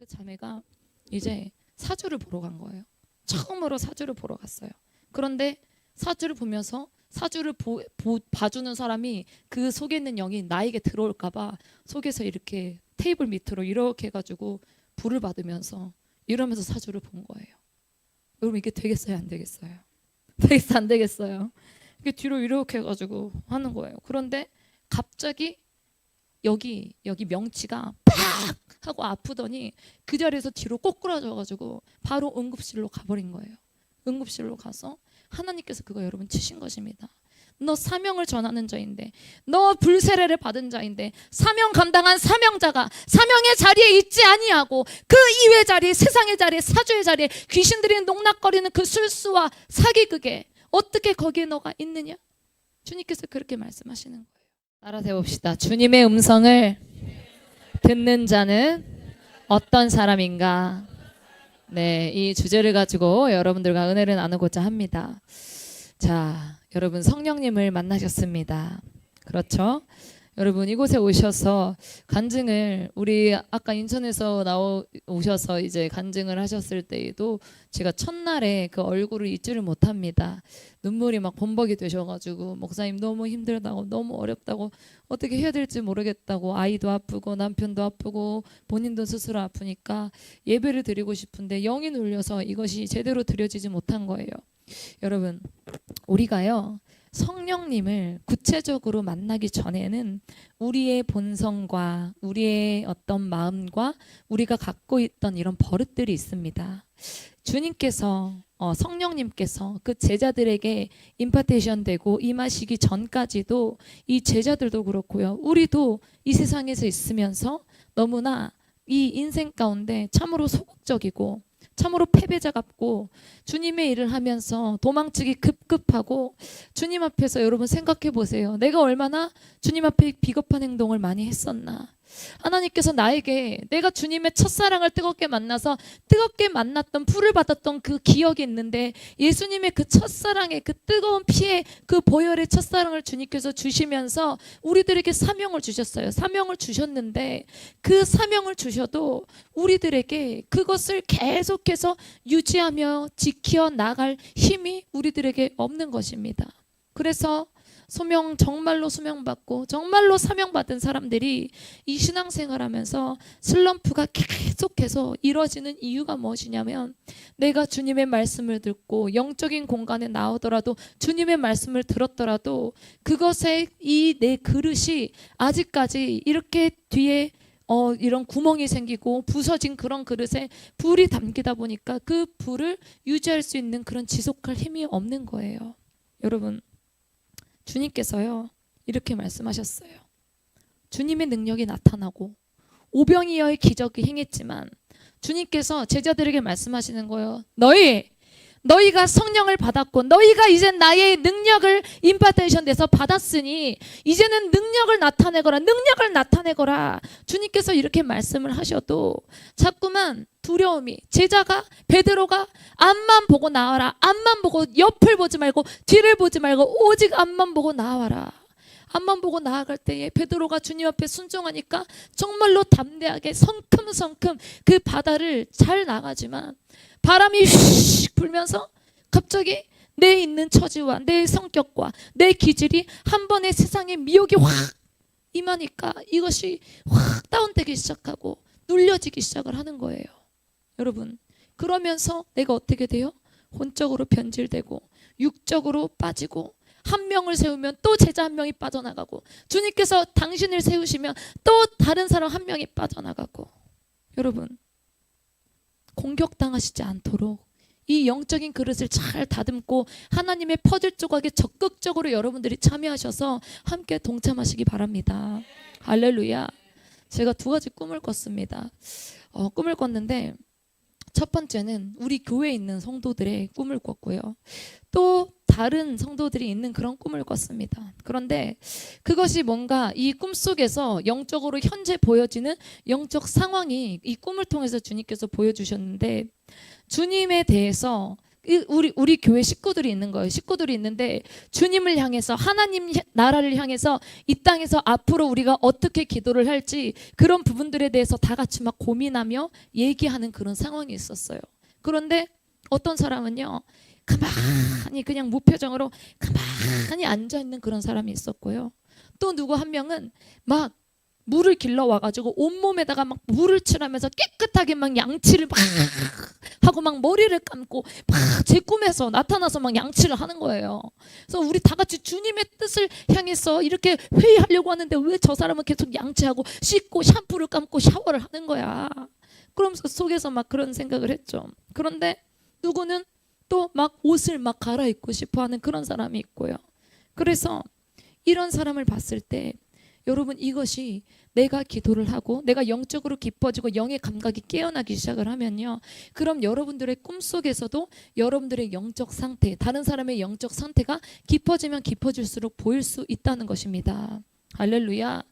그 자매가 이제 사주를 보러 간 거예요. 처음으로 사주를 보러 갔어요. 그런데 사주를 보면서 사주를 봐주는 사람이 그 속에 있는 영이 나에게 들어올까 봐 속에서 이렇게 테이블 밑으로 이렇게 해가지고 불을 받으면서 이러면서 사주를 본 거예요. 여러분 이게 되겠어요 안 되겠어요? 되겠어 안 되겠어요? 이게 뒤로 이렇게 해가지고 하는 거예요. 그런데 갑자기 여기 명치가 팍 하고 아프더니 그 자리에서 뒤로 꼬꾸라져가지고 바로 응급실로 가버린 거예요. 응급실로 가서 하나님께서 그거 여러분 치신 것입니다. 너 사명을 전하는 자인데, 너 불세례를 받은 자인데, 사명 감당한 사명자가 사명의 자리에 있지 아니하고 그 이외의 자리에, 세상의 자리에, 사주의 자리에 귀신들이 농락거리는 그 술수와 사기극에 어떻게 거기에 너가 있느냐? 주님께서 그렇게 말씀하시는 거예요. 따라 해봅시다. 주님의 음성을 듣는 자는 어떤 사람인가? 네, 이 주제를 가지고 여러분들과 은혜를 나누고자 합니다. 자, 여러분 성령님을 만나셨습니다. 그렇죠? 여러분 이곳에 오셔서 간증을 우리 아까 인천에서 오셔서 이제 간증을 하셨을 때에도 제가 첫날에 그 얼굴을 잊지를 못합니다. 눈물이 막 범벅이 되셔가지고 목사님 너무 힘들다고 너무 어렵다고 어떻게 해야 될지 모르겠다고 아이도 아프고 남편도 아프고 본인도 스스로 아프니까 예배를 드리고 싶은데 영이 눌려서 이것이 제대로 드려지지 못한 거예요. 여러분 우리가요 성령님을 구체적으로 만나기 전에는 우리의 본성과 우리의 어떤 마음과 우리가 갖고 있던 이런 버릇들이 있습니다. 주님께서 성령님께서 그 제자들에게 임파테이션 되고 임하시기 전까지도 이 제자들도 그렇고요. 우리도 이 세상에서 있으면서 너무나 이 인생 가운데 참으로 소극적이고 참으로 패배자 같고 주님의 일을 하면서 도망치기 급급하고 주님 앞에서 여러분 생각해 보세요. 내가 얼마나 주님 앞에 비겁한 행동을 많이 했었나. 하나님께서 나에게 내가 주님의 첫사랑을 뜨겁게 만나서 뜨겁게 만났던 풀을 받았던 그 기억이 있는데 예수님의 그 첫사랑의 그 뜨거운 피의 그 보혈의 첫사랑을 주님께서 주시면서 우리들에게 사명을 주셨어요. 사명을 주셨는데 그 사명을 주셔도 우리들에게 그것을 계속해서 유지하며 지켜 나갈 힘이 우리들에게 없는 것입니다. 그래서 정말로 소명받고 정말로 사명받은 사람들이 이 신앙생활하면서 슬럼프가 계속해서 이뤄지는 이유가 무엇이냐면 내가 주님의 말씀을 듣고 영적인 공간에 나오더라도 주님의 말씀을 들었더라도 그것에 이 내 그릇이 아직까지 이렇게 뒤에 이런 구멍이 생기고 부서진 그런 그릇에 불이 담기다 보니까 그 불을 유지할 수 있는 그런 지속할 힘이 없는 거예요. 여러분 주님께서요 이렇게 말씀하셨어요. 주님의 능력이 나타나고 오병이어의 기적이 행했지만 주님께서 제자들에게 말씀하시는 거예요. 너희가 성령을 받았고 너희가 이제 나의 능력을 임파테이션 돼서 받았으니 이제는 능력을 나타내거라. 주님께서 이렇게 말씀을 하셔도 자꾸만 두려움이 베드로가 앞만 보고 나와라. 앞만 보고 옆을 보지 말고 뒤를 보지 말고 오직 앞만 보고 나와라. 앞만 보고 나아갈 때에 베드로가 주님 앞에 순종하니까 정말로 담대하게 성큼성큼 그 바다를 잘 나가지만 바람이 휙 불면서 갑자기 내 있는 처지와 내 성격과 내 기질이 한 번에 세상에 미혹이 확 임하니까 이것이 확 다운되기 시작하고 눌려지기 시작을 하는 거예요. 여러분 그러면서 내가 어떻게 돼요? 혼적으로 변질되고 육적으로 빠지고 한 명을 세우면 또 제자 한 명이 빠져나가고 주님께서 당신을 세우시면 또 다른 사람 한 명이 빠져나가고 여러분 공격당하시지 않도록 이 영적인 그릇을 잘 다듬고 하나님의 퍼즐 조각에 적극적으로 여러분들이 참여하셔서 함께 동참하시기 바랍니다. 할렐루야. 제가 두 가지 꿈을 꿨습니다. 꿈을 꿨는데 첫 번째는 우리 교회에 있는 성도들의 꿈을 꿨고요. 또 다른 성도들이 있는 그런 꿈을 꿨습니다. 그런데 그것이 뭔가 이 꿈속에서 영적으로 현재 보여지는 영적 상황이 이 꿈을 통해서 주님께서 보여주셨는데 주님에 대해서 우리 교회 식구들이 있는 거예요. 식구들이 있는데 주님을 향해서 하나님 나라를 향해서 이 땅에서 앞으로 우리가 어떻게 기도를 할지 그런 부분들에 대해서 다 같이 막 고민하며 얘기하는 그런 상황이 있었어요. 그런데 어떤 사람은요, 가만히 그냥 무표정으로 가만히 앉아있는 그런 사람이 있었고요. 또 누구 한 명은 막 물을 길러 와가지고 온몸에다가 막 물을 칠하면서 깨끗하게 막 양치를 막 하고 막 머리를 감고 막 제 꿈에서 나타나서 막 양치를 하는 거예요. 그래서 우리 다 같이 주님의 뜻을 향해서 이렇게 회의하려고 하는데 왜 저 사람은 계속 양치하고 씻고 샴푸를 감고 샤워를 하는 거야. 그러면서 속에서 막 그런 생각을 했죠. 그런데 누구는 또 막 옷을 막 갈아입고 싶어 하는 그런 사람이 있고요. 그래서 이런 사람을 봤을 때 여러분, 이것이 내가 기도를 하고 내가 영적으로 깊어지고 영의 감각이 깨어나기 시작을 하면요, 그럼 여러분들의 꿈속에서도 여러분들의 영적 상태, 다른 사람의 영적 상태가 깊어지면 깊어질수록 보일 수 있다는 것입니다. 할렐루야.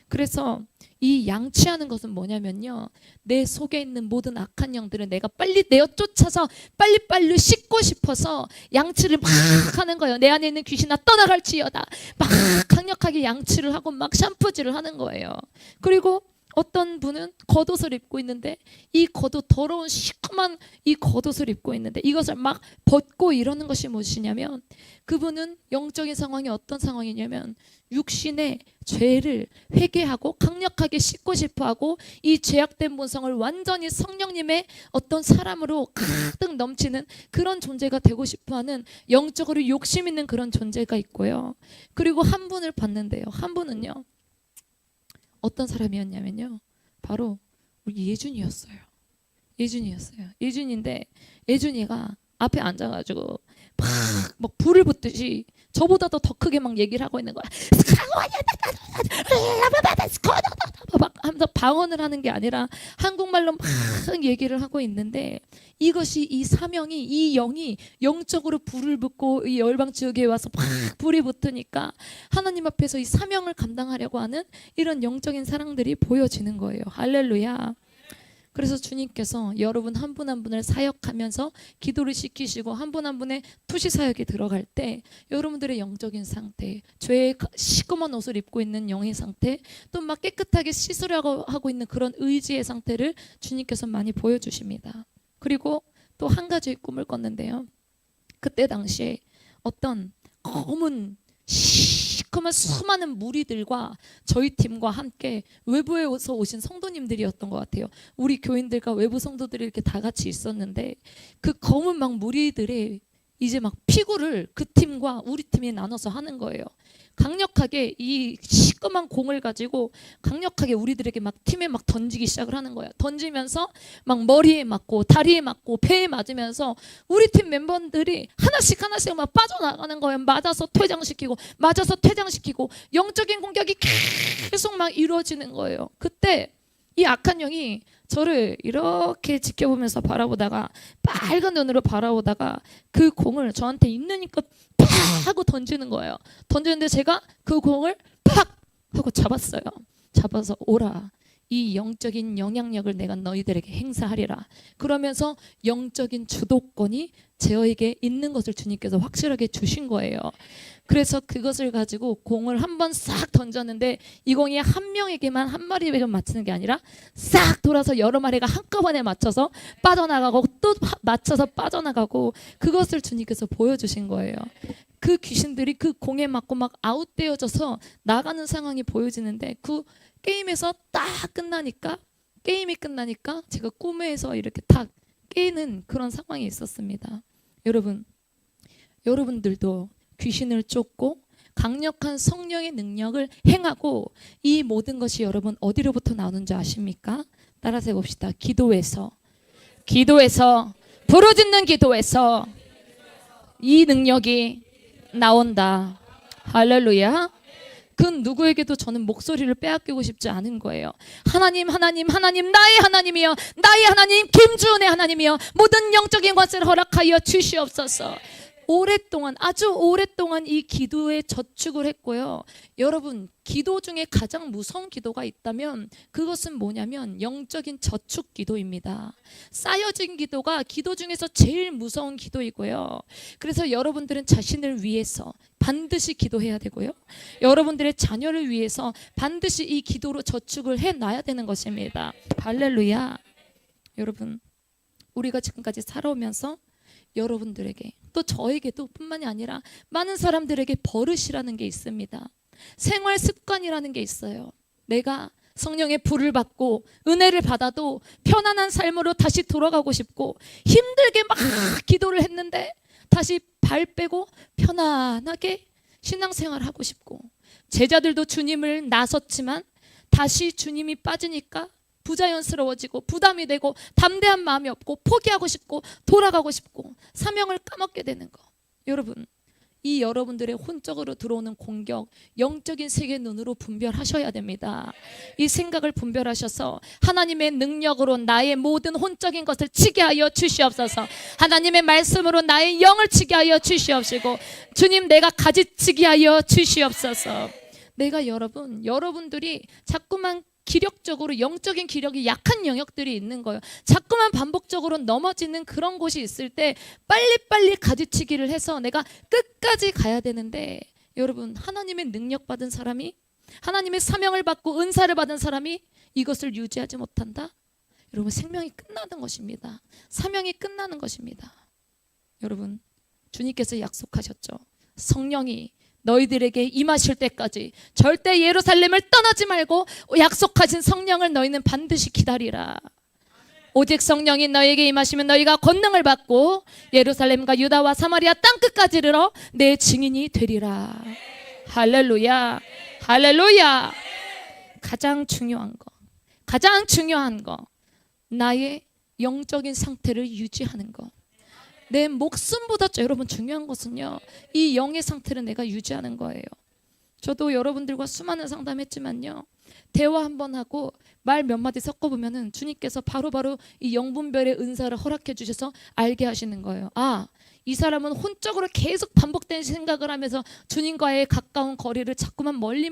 그래서 이 양치하는 것은 뭐냐면요, 내 속에 있는 모든 악한 영들을 내가 빨리 내어 쫓아서 빨리빨리 씻고 싶어서 양치를 막 하는 거예요. 내 안에 있는 귀신아 떠나갈지어다. 막 강력하게 양치를 하고 막 샴푸질을 하는 거예요. 그리고 어떤 분은 겉옷을 입고 있는데 이 겉옷, 더러운 시커먼 이 겉옷을 입고 있는데 이것을 막 벗고 이러는 것이 무엇이냐면, 그분은 영적인 상황이 어떤 상황이냐면 육신의 죄를 회개하고 강력하게 씻고 싶어하고 이 죄악된 본성을 완전히 성령님의 어떤 사람으로 가득 넘치는 그런 존재가 되고 싶어하는 영적으로 욕심 있는 그런 존재가 있고요. 그리고 한 분을 봤는데요, 한 분은요 어떤 사람이었냐면요, 바로 우리 예준이었어요. 예준인데 예준이가 앞에 앉아가지고 막 불을 붙듯이 저보다도 더 크게 막 얘기를 하고 있는 거야. 막 하면서 방언을 하는 게 아니라 한국말로 막 얘기를 하고 있는데, 이것이 이 사명이, 이 영이 영적으로 불을 붙고 이 열방 지역에 와서 막 불이 붙으니까 하나님 앞에서 이 사명을 감당하려고 하는 이런 영적인 사랑들이 보여지는 거예요. 할렐루야. 그래서 주님께서 여러분 한 분 한 분을 사역하면서 기도를 시키시고 한 분 한 분의 투시 사역에 들어갈 때 여러분들의 영적인 상태, 죄의 시꺼먼 옷을 입고 있는 영의 상태, 또 막 깨끗하게 씻으려고 하고 있는 그런 의지의 상태를 주님께서 많이 보여주십니다. 그리고 또 한 가지의 꿈을 꿨는데요, 그때 당시에 어떤 검은 시커먼 수많은 무리들과 저희 팀과 함께 외부에서 오신 성도님들이었던 것 같아요. 우리 교인들과 외부 성도들이 이렇게 다 같이 있었는데 그 검은 막 무리들의 이제 막 피구를 그 팀과 우리 팀이 나눠서 하는 거예요. 강력하게 이 시꺼먼 공을 가지고 강력하게 우리들에게 막 팀에 막 던지기 시작을 하는 거예요. 던지면서 막 머리에 맞고 다리에 맞고 배에 맞으면서 우리 팀 멤버들이 하나씩 막 빠져나가는 거예요. 맞아서 퇴장시키고 영적인 공격이 계속 막 이루어지는 거예요. 그때 이 악한 영이 저를 이렇게 지켜보면서 바라보다가 빨간 눈으로 바라보다가 그 공을 저한테 있느니까 팍 하고 던지는 거예요. 던지는데 제가 그 공을 팍 하고 잡았어요. 잡아서 오라, 이 영적인 영향력을 내가 너희들에게 행사하리라. 그러면서 영적인 주도권이 저에게 있는 것을 주님께서 확실하게 주신 거예요. 그래서 그것을 가지고 공을 한번 싹 던졌는데 이 공이 한 명에게만, 한 마리에게만 맞추는 게 아니라 싹 돌아서 여러 마리가 한꺼번에 맞춰서 빠져나가고 또 맞춰서 빠져나가고, 그것을 주님께서 보여주신 거예요. 그 귀신들이 그 공에 맞고 막 아웃되어져서 나가는 상황이 보여지는데, 그 게임에서 게임이 끝나니까 제가 꿈에서 이렇게 탁 깨는 그런 상황이 있었습니다. 여러분들도 귀신을 쫓고 강력한 성령의 능력을 행하고, 이 모든 것이 여러분 어디로부터 나오는 줄 아십니까? 따라서 해봅시다. 기도에서 부르짖는 기도에서 이 능력이 나온다. 할렐루야. 그 누구에게도 저는 목소리를 빼앗기고 싶지 않은 거예요. 하나님, 나의 하나님이여, 나의 하나님, 김주은의 하나님이여, 모든 영적인 것을 허락하여 주시옵소서. 오랫동안, 아주 오랫동안 이 기도에 저축을 했고요. 여러분, 기도 중에 가장 무서운 기도가 있다면 그것은 뭐냐면 영적인 저축 기도입니다. 쌓여진 기도가 기도 중에서 제일 무서운 기도이고요. 그래서 여러분들은 자신을 위해서 반드시 기도해야 되고요. 여러분들의 자녀를 위해서 반드시 이 기도로 저축을 해놔야 되는 것입니다. 할렐루야. 여러분, 우리가 지금까지 살아오면서 여러분들에게 또 저에게도 뿐만이 아니라 많은 사람들에게 버릇이라는 게 있습니다. 생활 습관이라는 게 있어요. 내가 성령의 불을 받고 은혜를 받아도 편안한 삶으로 다시 돌아가고 싶고 힘들게 막 기도를 했는데 다시 발 빼고 편안하게 신앙생활 하고 싶고 제자들도 주님을 나섰지만 다시 주님이 빠지니까 부자연스러워지고 부담이 되고 담대한 마음이 없고 포기하고 싶고 돌아가고 싶고 사명을 까먹게 되는 거. 여러분, 이 여러분들의 혼적으로 들어오는 공격, 영적인 세계의 눈으로 분별하셔야 됩니다. 이 생각을 분별하셔서 하나님의 능력으로 나의 모든 혼적인 것을 치게 하여 주시옵소서. 하나님의 말씀으로 나의 영을 치게 하여 주시옵시고 주님, 내가 가지치게 하여 주시옵소서. 내가 여러분들이 자꾸만 기력적으로 영적인 기력이 약한 영역들이 있는 거예요. 자꾸만 반복적으로 넘어지는 그런 곳이 있을 때 빨리빨리 가지치기를 해서 내가 끝까지 가야 되는데, 여러분, 하나님의 능력 받은 사람이, 하나님의 사명을 받고 은사를 받은 사람이 이것을 유지하지 못한다? 여러분, 생명이 끝나는 것입니다. 사명이 끝나는 것입니다. 여러분, 주님께서 약속하셨죠. 성령이 너희들에게 임하실 때까지 절대 예루살렘을 떠나지 말고 약속하신 성령을 너희는 반드시 기다리라. 오직 성령이 너희에게 임하시면 너희가 권능을 받고 예루살렘과 유다와 사마리아 땅끝까지 이르러 내 증인이 되리라. 할렐루야, 할렐루야. 가장 중요한 거, 나의 영적인 상태를 유지하는 것. 내 목숨보다 여러분 중요한 것은요, 이 영의 상태를 내가 유지하는 거예요. 저도 여러분들과 수많은 상담했지만요, 대화 한번 하고 말 몇 마디 섞어보면은 주님께서 바로바로 이 영분별의 은사를 허락해 주셔서 알게 하시는 거예요. 아, 이 사람은 혼적으로 계속 반복된 생각을 하면서 주님과의 가까운 거리를 자꾸만 멀리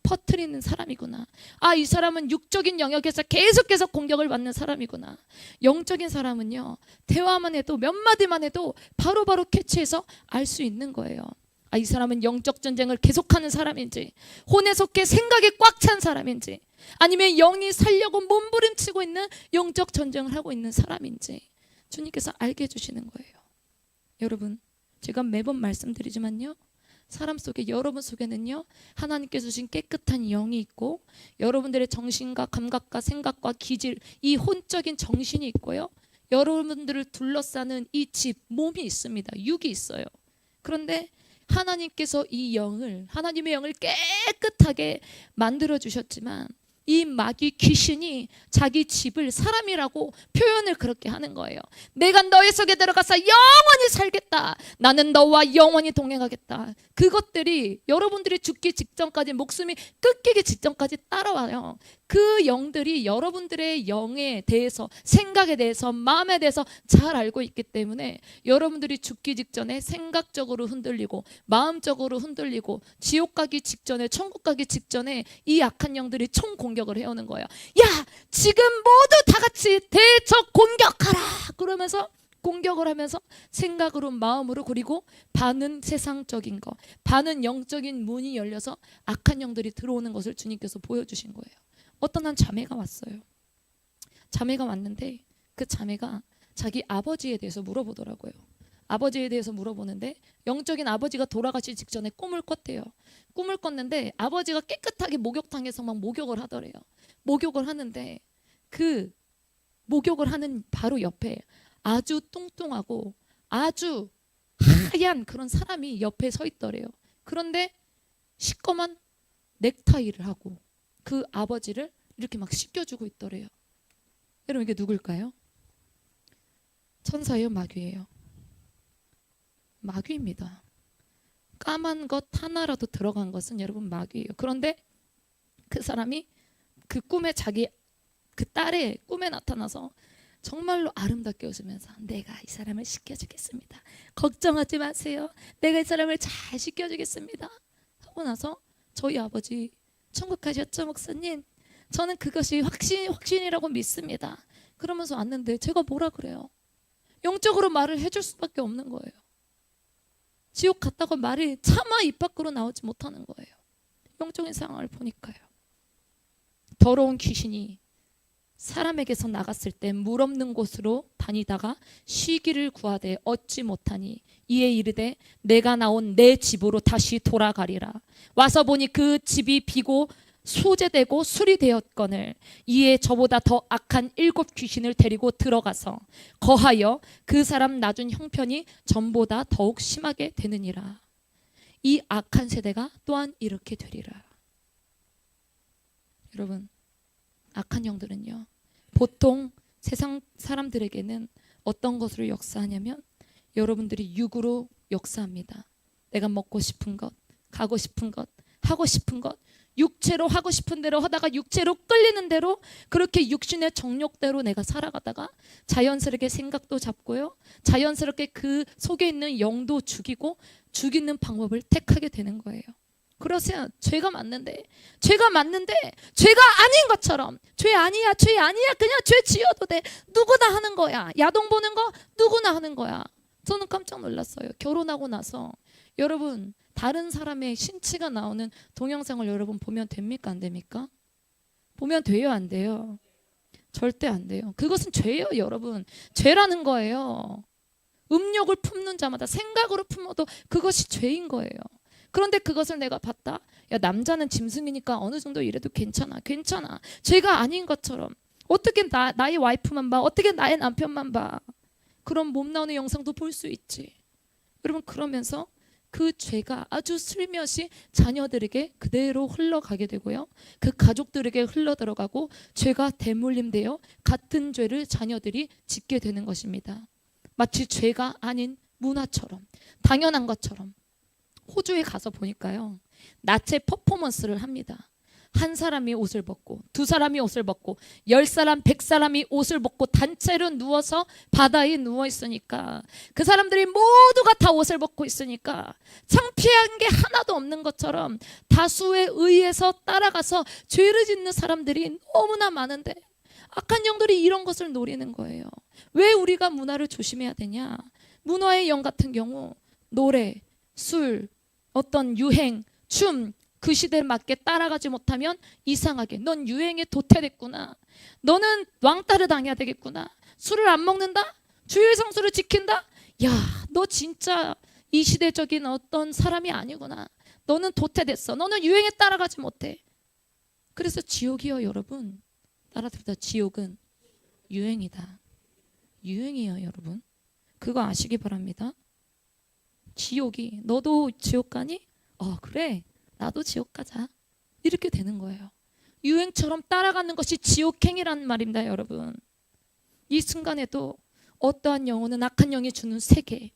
퍼뜨리는 사람이구나. 아, 이 사람은 육적인 영역에서 계속해서 공격을 받는 사람이구나. 영적인 사람은요, 대화만 해도 몇 마디만 해도 바로바로 캐치해서 알 수 있는 거예요. 아, 이 사람은 영적 전쟁을 계속하는 사람인지, 혼에 속해 생각이 꽉 찬 사람인지, 아니면 영이 살려고 몸부림치고 있는 영적 전쟁을 하고 있는 사람인지 주님께서 알게 해주시는 거예요. 여러분, 제가 매번 말씀드리지만요, 사람 속에, 여러분 속에는요, 하나님께서 주신 깨끗한 영이 있고 여러분들의 정신과 감각과 생각과 기질, 이 혼적인 정신이 있고요, 여러분들을 둘러싸는 이 집, 몸이 있습니다. 육이 있어요. 그런데 하나님께서 하나님의 영을 깨끗하게 만들어 주셨지만 이 마귀 귀신이 자기 집을 사람이라고 표현을 그렇게 하는 거예요. 내가 너희 속에 들어가서 영원히 살겠다. 나는 너와 영원히 동행하겠다. 그것들이 여러분들이 죽기 직전까지, 목숨이 끊기기 직전까지 따라와요. 그 영들이 여러분들의 영에 대해서, 생각에 대해서, 마음에 대해서 잘 알고 있기 때문에 여러분들이 죽기 직전에 생각적으로 흔들리고 마음적으로 흔들리고 지옥 가기 직전에, 천국 가기 직전에 이 악한 영들이 총 공격을 해오는 거예요. 야, 지금 모두 다 같이 대적 공격하라! 그러면서 공격을 하면서 생각으로, 마음으로, 그리고 반은 세상적인 거, 반은 영적인 문이 열려서 악한 영들이 들어오는 것을 주님께서 보여주신 거예요. 어떤 한 자매가 왔어요. 자매가 왔는데 그 자매가 자기 아버지에 대해서 물어보더라고요. 아버지에 대해서 물어보는데 영적인 아버지가 돌아가시 직전에 꿈을 꿨대요. 꿈을 꿨는데 아버지가 깨끗하게 목욕탕에서 막 목욕을 하더래요. 목욕을 하는데 그 목욕을 하는 바로 옆에 아주 뚱뚱하고 아주 하얀 그런 사람이 옆에 서 있더래요. 그런데 시꺼먼 넥타이를 하고 그 아버지를 이렇게 막 씻겨주고 있더래요. 여러분, 이게 누굴까요? 천사예요, 마귀예요? 마귀입니다. 까만 것 하나라도 들어간 것은 여러분 마귀예요. 그런데 그 사람이 그 꿈에, 자기 그 딸의 꿈에 나타나서 정말로 아름답게 웃으면서 내가 이 사람을 씻겨주겠습니다. 걱정하지 마세요. 내가 이 사람을 잘 씻겨주겠습니다. 하고 나서 저희 아버지 천국 가셨죠, 목사님? 저는 그것이 확신이라고 믿습니다. 그러면서 왔는데 제가 뭐라 그래요? 영적으로 말을 해줄 수밖에 없는 거예요. 지옥 갔다고 말이 차마 입 밖으로 나오지 못하는 거예요. 영적인 상황을 보니까요. 더러운 귀신이 사람에게서 나갔을 때 물 없는 곳으로 다니다가 쉬기를 구하되 얻지 못하니 이에 이르되 내가 나온 내 집으로 다시 돌아가리라. 와서 보니 그 집이 비고 소재되고 수리되었거늘 이에 저보다 더 악한 7 귀신을 데리고 들어가서 거하여 그 사람 낳은 형편이 전보다 더욱 심하게 되느니라. 이 악한 세대가 또한 이렇게 되리라. 여러분, 악한 영들은요, 보통 세상 사람들에게는 어떤 것으로 역사하냐면 여러분들이 육으로 역사합니다. 내가 먹고 싶은 것, 가고 싶은 것, 하고 싶은 것, 육체로 하고 싶은 대로 하다가 육체로 끌리는 대로 그렇게 육신의 정욕대로 내가 살아가다가 자연스럽게 생각도 잡고요, 자연스럽게 그 속에 있는 영도 죽이고 죽이는 방법을 택하게 되는 거예요. 그러세요. 죄가 맞는데 죄가 아닌 것처럼 죄 아니야 그냥 죄 지어도 돼, 누구나 하는 거야. 야동 보는 거 누구나 하는 거야. 저는 깜짝 놀랐어요. 결혼하고 나서 여러분 다른 사람의 신치가 나오는 동영상을 여러분 보면 됩니까 안 됩니까? 보면 돼요 안 돼요? 절대 안 돼요. 그것은 죄예요 여러분. 죄라는 거예요. 음욕을 품는 자마다 생각으로 품어도 그것이 죄인 거예요. 그런데 그것을 내가 봤다. 야, 남자는 짐승이니까 어느 정도 이래도 괜찮아. 죄가 아닌 것처럼. 어떻게 나의 와이프만 봐, 어떻게 나의 남편만 봐. 그런 몸 나오는 영상도 볼 수 있지. 여러분, 그러면서 그 죄가 아주 슬며시 자녀들에게 그대로 흘러가게 되고요, 그 가족들에게 흘러들어가고 죄가 대물림되어 같은 죄를 자녀들이 짓게 되는 것입니다. 마치 죄가 아닌 문화처럼, 당연한 것처럼. 호주에 가서 보니까요, 나체 퍼포먼스를 합니다. 한 사람이 옷을 벗고, 두 사람이 옷을 벗고, 10사람, 100사람이 옷을 벗고 단체로 누워서 바다에 누워 있으니까, 그 사람들이 모두가 다 옷을 벗고 있으니까 창피한 게 하나도 없는 것처럼 다수에 의해서 따라가서 죄를 짓는 사람들이 너무나 많은데 악한 영들이 이런 것을 노리는 거예요. 왜 우리가 문화를 조심해야 되냐? 문화의 영 같은 경우 노래, 술, 어떤 유행, 춤, 그 시대에 맞게 따라가지 못하면 이상하게 넌 유행에 도태됐구나, 너는 왕따를 당해야 되겠구나, 술을 안 먹는다? 주일 성수를 지킨다? 야, 너 진짜 이 시대적인 어떤 사람이 아니구나, 너는 도태됐어, 너는 유행에 따라가지 못해. 그래서 지옥이요 여러분, 따라합시다. 지옥은 유행이다. 유행이에요 여러분. 그거 아시기 바랍니다. 지옥이, 너도 지옥 가니? 그래, 나도 지옥 가자. 이렇게 되는 거예요. 유행처럼 따라가는 것이 지옥행이라는 말입니다 여러분. 이 순간에도 어떠한 영혼은 악한 영이 주는 세계,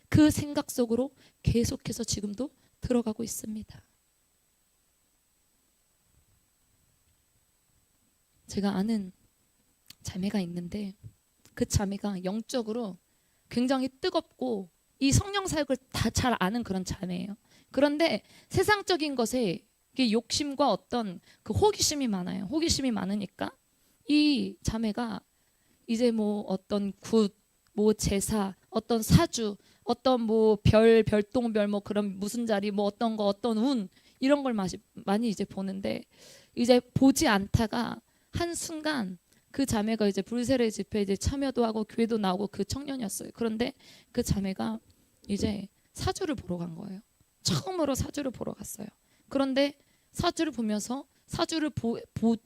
그 생각 속으로 계속해서 지금도 들어가고 있습니다. 제가 아는 자매가 있는데 그 자매가 영적으로 굉장히 뜨겁고 이 성령 사역을 다 잘 아는 그런 자매예요. 그런데 세상적인 것에 욕심과 어떤 그 호기심이 많아요. 호기심이 많으니까 이 자매가 이제 뭐 어떤 굿, 뭐 제사, 어떤 사주, 어떤 뭐 별똥별 뭐 그런 무슨 자리, 뭐 어떤 거, 어떤 운, 이런 걸 많이 이제 보는데, 이제 보지 않다가 한 순간 그 자매가 이제 불세례 집회에 이제 참여도 하고 교회도 나오고 그 청년이었어요. 그런데 그 자매가 이제 사주를 보러 간 거예요. 처음으로 사주를 보러 갔어요. 그런데 사주를 보면서 사주를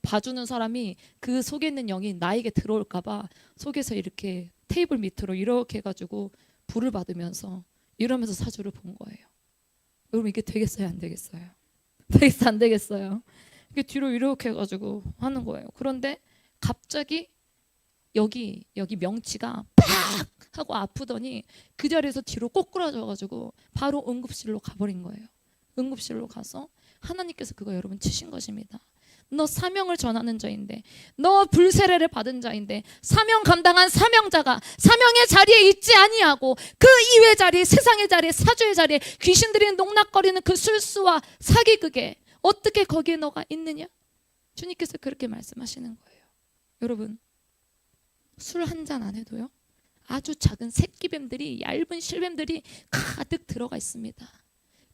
봐주는 사람이 그 속에 있는 영이 나에게 들어올까 봐 속에서 이렇게 테이블 밑으로 이렇게 해가지고 불을 받으면서 이러면서 사주를 본 거예요. 여러분, 이게 되겠어요 안 되겠어요? 되겠어 안 되겠어요? 이게 뒤로 이렇게 해가지고 하는 거예요. 그런데 갑자기 여기 명치가 팍 하고 아프더니 그 자리에서 뒤로 꼬꾸라져가지고 바로 응급실로 가버린 거예요. 응급실로 가서 하나님께서 그거 여러분 치신 것입니다. 너 사명을 전하는 자인데, 너 불세례를 받은 자인데, 사명 감당한 사명자가 사명의 자리에 있지 아니하고 그 이외 자리, 세상의 자리, 사주의 자리에 귀신들이 농락거리는 그 술수와 사기극에 어떻게 거기에 너가 있느냐? 주님께서 그렇게 말씀하시는 거예요. 여러분, 술 한 잔 안에도요 아주 작은 새끼뱀들이, 얇은 실뱀들이 가득 들어가 있습니다.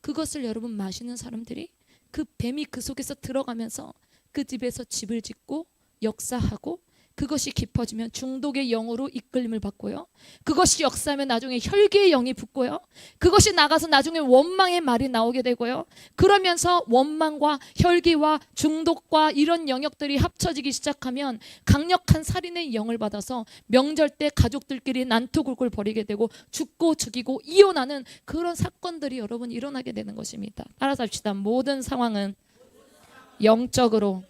그것을 여러분 마시는 사람들이 그 뱀이 그 속에서 들어가면서 그 집에서 집을 짓고 역사하고, 그것이 깊어지면 중독의 영으로 이끌림을 받고요, 그것이 역사하면 나중에 혈기의 영이 붙고요, 그것이 나가서 나중에 원망의 말이 나오게 되고요, 그러면서 원망과 혈기와 중독과 이런 영역들이 합쳐지기 시작하면 강력한 살인의 영을 받아서 명절 때 가족들끼리 난투굴굴 벌이게 되고 죽고 죽이고 이혼하는 그런 사건들이 여러분 일어나게 되는 것입니다. 따라서 합시다. 모든 상황은 영적으로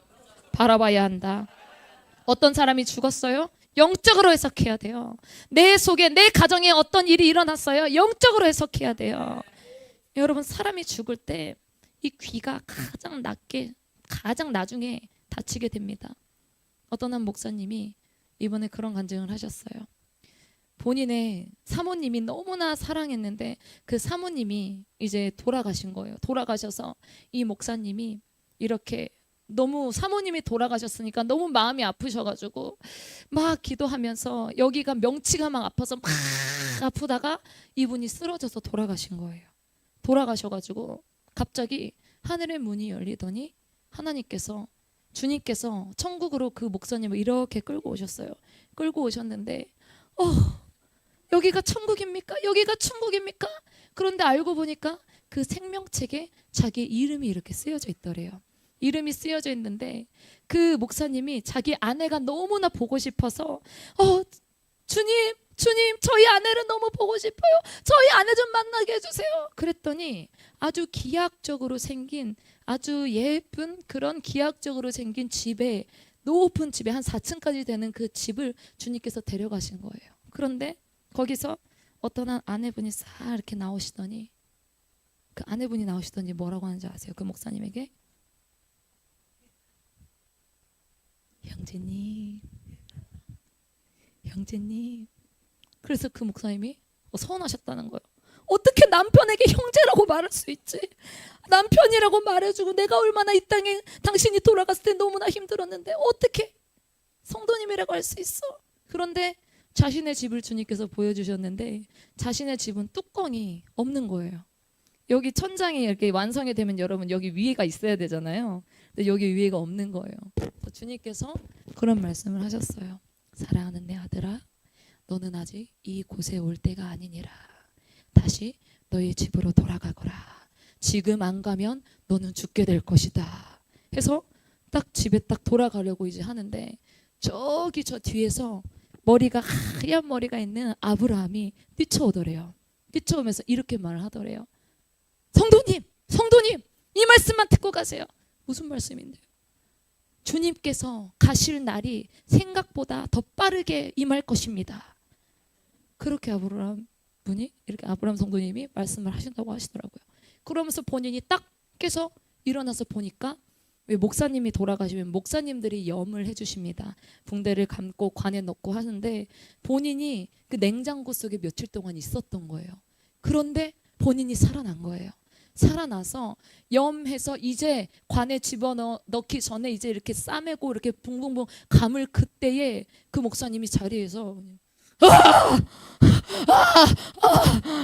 바라봐야 한다. 어떤 사람이 죽었어요? 영적으로 해석해야 돼요. 내 속에, 내 가정에 어떤 일이 일어났어요? 영적으로 해석해야 돼요. 여러분, 사람이 죽을 때 이 귀가 가장 낮게, 가장 나중에 다치게 됩니다. 어떤 한 목사님이 이번에 그런 간증을 하셨어요. 본인의 사모님이 너무나 사랑했는데 그 사모님이 이제 돌아가신 거예요. 돌아가셔서 이 목사님이 이렇게 너무, 사모님이 돌아가셨으니까 너무 마음이 아프셔가지고 막 기도하면서 여기가 명치가 막 아파서 막 아프다가 이분이 쓰러져서 돌아가신 거예요. 돌아가셔가지고 갑자기 하늘의 문이 열리더니 하나님께서, 주님께서 천국으로 그 목사님을 이렇게 끌고 오셨어요. 끌고 오셨는데 여기가 천국입니까? 여기가 천국입니까? 그런데 알고 보니까 그 생명책에 자기 이름이 이렇게 쓰여져 있더래요. 이름이 쓰여져 있는데 그 목사님이 자기 아내가 너무나 보고 싶어서 주님 저희 아내를 너무 보고 싶어요. 저희 아내 좀 만나게 해주세요. 그랬더니 아주 기하학적으로 생긴, 아주 예쁜 그런 기하학적으로 생긴 집에, 높은 집에 한 4층까지 되는 그 집을 주님께서 데려가신 거예요. 그런데 거기서 어떤 한 아내분이 싹 이렇게 나오시더니, 그 아내분이 나오시더니 뭐라고 하는지 아세요? 그 목사님에게 형제님. 그래서 그 목사님이 서운하셨다는 거예요. 어떻게 남편에게 형제라고 말할 수 있지? 남편이라고 말해주고 내가 얼마나 이 땅에 당신이 돌아갔을 때 너무나 힘들었는데 어떻게 성도님이라고 할 수 있어? 그런데 자신의 집을 주님께서 보여주셨는데 자신의 집은 뚜껑이 없는 거예요. 여기 천장이 이렇게 완성이 되면 여러분 여기 위에가 있어야 되잖아요. 근데 여기 위에가 없는 거예요. 주님께서 그런 말씀을 하셨어요. 사랑하는 내 아들아, 너는 아직 이곳에 올 때가 아니니라. 다시 너희 집으로 돌아가거라. 지금 안 가면 너는 죽게 될 것이다. 해서 딱 집에 딱 돌아가려고 이제 하는데 저기 저 뒤에서 머리가 하얀 머리가 있는 아브라함이 뛰쳐오더래요. 뛰쳐오면서 이렇게 말을 하더래요. 성도님 이 말씀만 듣고 가세요. 무슨 말씀인데요? 주님께서 가실 날이 생각보다 더 빠르게 임할 것입니다. 그렇게 아브라함 분이, 이렇게 아브라함 성도님이 말씀을 하신다고 하시더라고요. 그러면서 본인이 딱 깨서 일어나서 보니까, 왜 목사님이 돌아가시면 목사님들이 염을 해주십니다. 붕대를 감고 관에 넣고 하는데 본인이 그 냉장고 속에 며칠 동안 있었던 거예요. 그런데 본인이 살아난 거예요. 살아나서 염해서 이제 관에 집어넣기 전에 이제 이렇게 싸매고 이렇게 붕붕붕 감을 그때에 그 목사님이 자리에서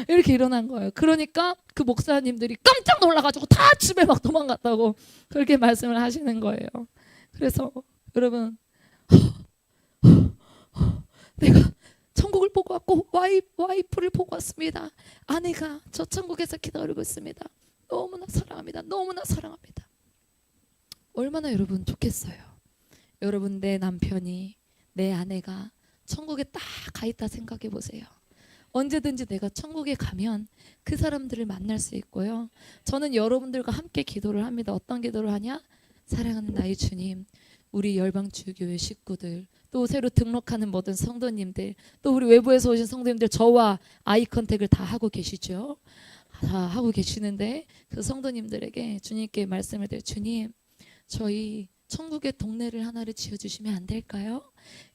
이렇게 일어난 거예요. 그러니까 그 목사님들이 깜짝 놀라가지고 다 집에 막 도망갔다고 그렇게 말씀을 하시는 거예요. 그래서 여러분, 내가 천국을 보고 왔고 와이프를 보고 왔습니다. 아내가 저 천국에서 기다리고 있습니다. 너무나 사랑합니다. 너무나 사랑합니다. 얼마나 여러분 좋겠어요. 여러분, 내 남편이, 내 아내가 천국에 딱 가 있다 생각해 보세요. 언제든지 내가 천국에 가면 그 사람들을 만날 수 있고요. 저는 여러분들과 함께 기도를 합니다. 어떤 기도를 하냐? 사랑하는 나의 주님, 우리 열방주교회 식구들, 또 새로 등록하는 모든 성도님들, 또 우리 외부에서 오신 성도님들, 저와 아이 컨택을 다 하고 계시죠? 다 하고 계시는데 그 성도님들에게 주님께 말씀을 드려요. 주님, 저희 천국의 동네를 하나를 지어주시면 안 될까요?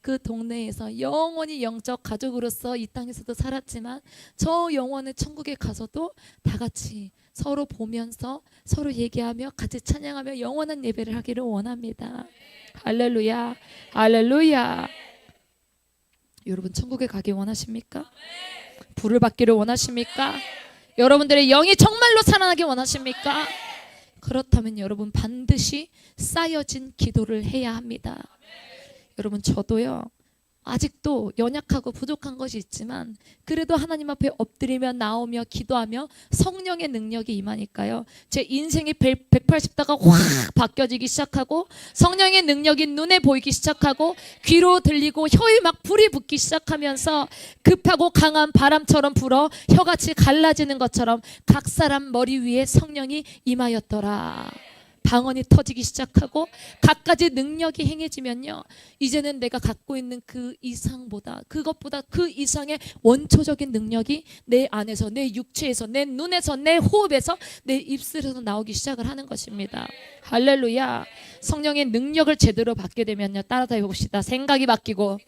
그 동네에서 영원히 영적 가족으로서 이 땅에서도 살았지만 저 영원의 천국에 가서도 다 같이 서로 보면서 서로 얘기하며 같이 찬양하며 영원한 예배를 하기를 원합니다. 할렐루야, 할렐루야. 여러분 천국에 가기 원하십니까? 불을 받기를 원하십니까? 여러분들의 영이 정말로 살아나기 원하십니까? 그렇다면 여러분 반드시 쌓여진 기도를 해야 합니다. 여러분 저도요 아직도 연약하고 부족한 것이 있지만 그래도 하나님 앞에 엎드리며 나오며 기도하며 성령의 능력이 임하니까요 제 인생이 180도가 확 바뀌어지기 시작하고 성령의 능력이 눈에 보이기 시작하고 귀로 들리고 혀에 막 불이 붙기 시작하면서 급하고 강한 바람처럼 불어 혀같이 갈라지는 것처럼 각 사람 머리 위에 성령이 임하였더라. 방언이 터지기 시작하고 갖가지 능력이 행해지면요 이제는 내가 갖고 있는 그 이상보다 그것보다 그 이상의 원초적인 능력이 내 안에서 내 육체에서 내 눈에서 내 호흡에서 내 입술에서 나오기 시작을 하는 것입니다. 할렐루야. 성령의 능력을 제대로 받게 되면요 따라서 해봅시다. 생각이 바뀌고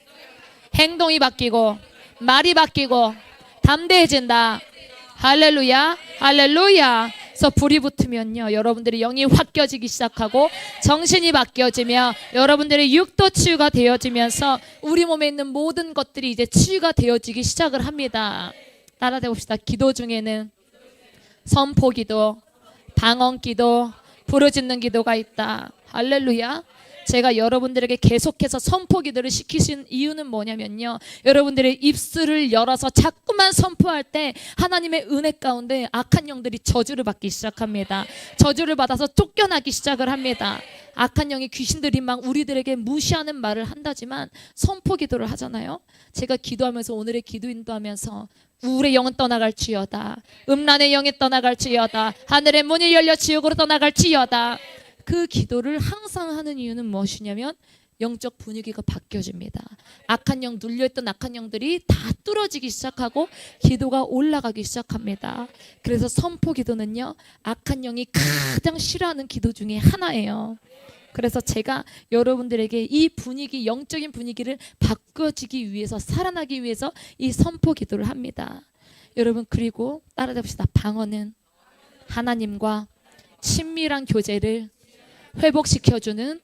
행동이 바뀌고 말이 바뀌고 담대해진다. 할렐루야, 할렐루야. 그래서 불이 붙으면요 여러분들의 영이 확 껴지기 시작하고 정신이 바뀌어지며 여러분들의 육도 치유가 되어지면서 우리 몸에 있는 모든 것들이 이제 치유가 되어지기 시작을 합니다. 따라해 봅시다. 기도 중에는 선포기도, 방언기도, 부르짖는 기도가 있다. 할렐루야. 제가 여러분들에게 계속해서 선포기도를 시키신 이유는 뭐냐면요 여러분들의 입술을 열어서 자꾸만 선포할 때 하나님의 은혜 가운데 악한 영들이 저주를 받기 시작합니다. 저주를 받아서 쫓겨나기 시작을 합니다. 악한 영의 귀신들이 막 우리들에게 무시하는 말을 한다지만 선포기도를 하잖아요. 제가 기도하면서 오늘의 기도 인도하면서 우울의 영은 떠나갈지어다, 음란의 영이 떠나갈지어다, 하늘의 문이 열려 지옥으로 떠나갈지어다. 그 기도를 항상 하는 이유는 무엇이냐면 영적 분위기가 바뀌어집니다. 악한 영, 눌려있던 악한 영들이 다 뚫어지기 시작하고 기도가 올라가기 시작합니다. 그래서 선포 기도는요 악한 영이 가장 싫어하는 기도 중에 하나예요. 그래서 제가 여러분들에게 이 분위기, 영적인 분위기를 바꿔지기 위해서, 살아나기 위해서 이 선포 기도를 합니다. 여러분 그리고 따라잡시다. 방언은 하나님과 친밀한 교제를 회복시켜주는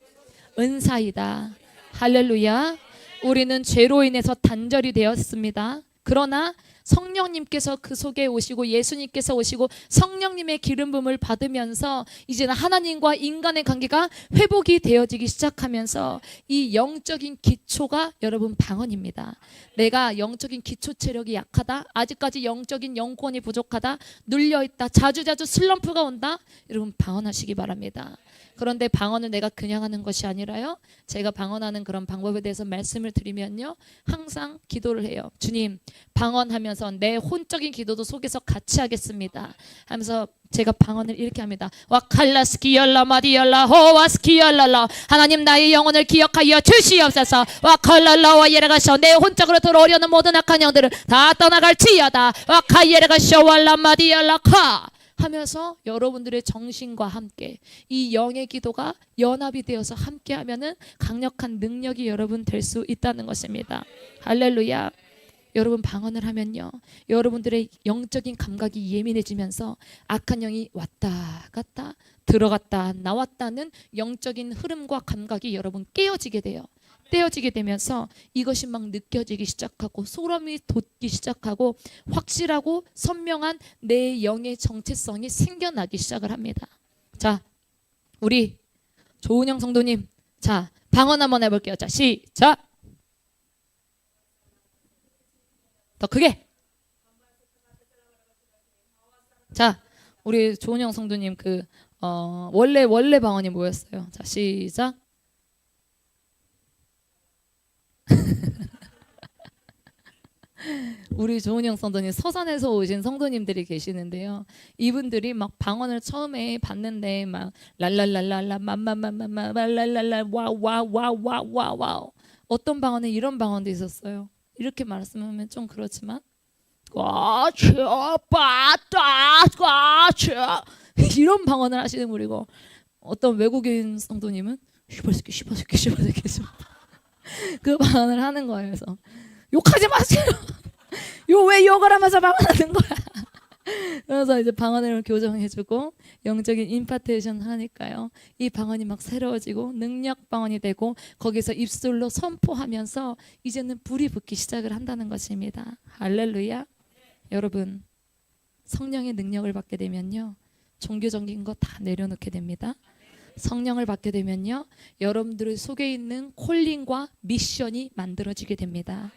은사이다. 할렐루야. 우리는 죄로 인해서 단절이 되었습니다. 그러나 성령님께서 그 속에 오시고 예수님께서 오시고 성령님의 기름 부음을 받으면서 이제는 하나님과 인간의 관계가 회복이 되어지기 시작하면서 이 영적인 기초가 여러분 방언입니다. 내가 영적인 기초 체력이 약하다, 아직까지 영적인 영권이 부족하다, 눌려있다, 자주자주 슬럼프가 온다, 여러분 방언하시기 바랍니다. 그런데 방언을 내가 그냥 하는 것이 아니라요 제가 방언하는 그런 방법에 대해서 말씀을 드리면요 항상 기도를 해요. 주님, 방언하면서 내 혼적인 기도도 속에서 같이 하겠습니다 하면서 제가 방언을 이렇게 합니다. 와칼라스키열라 마디열라 호와스키열라라. 하나님 나의 영혼을 기억하여 주시옵소서. 와칼랄라와 예레가쇼. 내 혼적으로 들어오려는 모든 악한 영들을 다 떠나갈지어다. 와카예레가쇼 왈라 마디열라 카 하면서 여러분들의 정신과 함께 이 영의 기도가 연합이 되어서 함께 하면은 강력한 능력이 여러분 될 수 있다는 것입니다. 할렐루야. 여러분 방언을 하면요 여러분들의 영적인 감각이 예민해지면서 악한 영이 왔다 갔다 들어갔다 나왔다는 영적인 흐름과 감각이 여러분 깨어지게 돼요. 떼어지게 되면서 이것이 막 느껴지기 시작하고 소름이 돋기 시작하고 확실하고 선명한 내 영의 정체성이 생겨나기 시작을 합니다. 자, 우리 조은영 성도님, 자 방언 한번 해볼게요. 자 시작. 더 크게. 자 우리 조은영 성도님 그 원래 방언이 뭐였어요? 자 시작. 우리 조은영 성도님 서산에서 오신 성도님들이 계시는데요. 이분들이 막 방언을 처음에 받는데 막 랄랄랄랄라 맘맘맘맘 랄랄랄라 와와와와와와 어떤 방언에 이런 방언도 있었어요. 이렇게 말씀하면 좀 그렇지만 이런 방언을 하시는 분이고 어떤 외국인 성도님은 슈퍼새끼 그 방언을 하는 거예요. 그래서 욕하지 마세요. 요 왜 욕을 하면서 방언하는 거야. 그래서 이제 방언을 교정해주고 영적인 임파테이션 하니까요. 이 방언이 막 새로워지고 능력 방언이 되고 거기서 입술로 선포하면서 이제는 불이 붙기 시작을 한다는 것입니다. 할렐루야. 여러분, 성령의 능력을 받게 되면요, 종교적인 거 다 내려놓게 됩니다. 성령을 받게 되면요, 여러분들 속에 있는 콜링과 미션이 만들어지게 됩니다.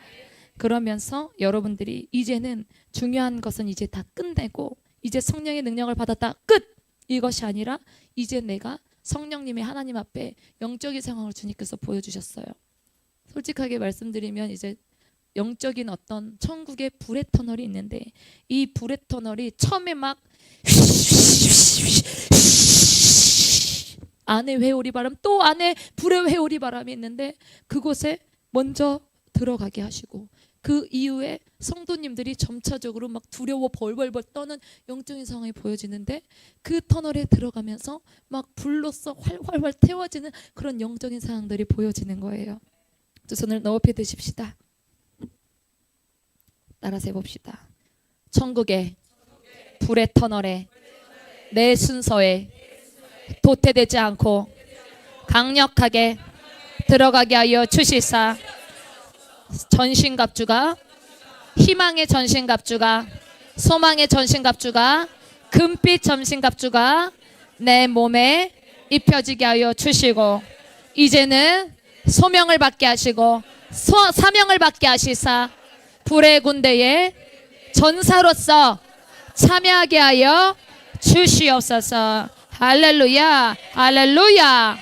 그러면서 여러분들이 이제는 중요한 것은 이제 다 끝내고 이제 성령의 능력을 받았다 끝! 이것이 아니라 이제 내가 성령님의 하나님 앞에 영적인 상황을 주님께서 보여주셨어요. 솔직하게 말씀드리면 이제 영적인 어떤 천국의 불의 터널이 있는데 이 불의 터널이 처음에 막 안에 회오리 바람 또 안에 불의 회오리 바람이 있는데 그곳에 먼저 들어가게 하시고 그 이후에 성도님들이 점차적으로 막 두려워 벌벌벌 떠는 영적인 상황이 보여지는데 그 터널에 들어가면서 막 불로써 활활활 태워지는 그런 영적인 상황들이 보여지는 거예요. 두 손을 높이 드십시다. 따라서 해봅시다. 천국의 불의 터널에 내 순서에 도태되지 않고 강력하게 들어가게 하여 주시사. 전신갑주가, 희망의 전신갑주가, 소망의 전신갑주가, 금빛 전신갑주가 내 몸에 입혀지게 하여 주시고 이제는 소명을 받게 하시고 사명을 받게 하시사 불의 군대에 전사로서 참여하게 하여 주시옵소서. 할렐루야, 할렐루야.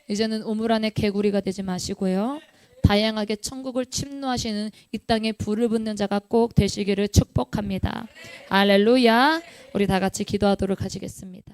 이제는 우물 안에 개구리가 되지 마시고요, 다양하게 천국을 침노하시는 이 땅에 불을 붙는 자가 꼭 되시기를 축복합니다. 할렐루야. 우리 다 같이 기도하도록 하시겠습니다.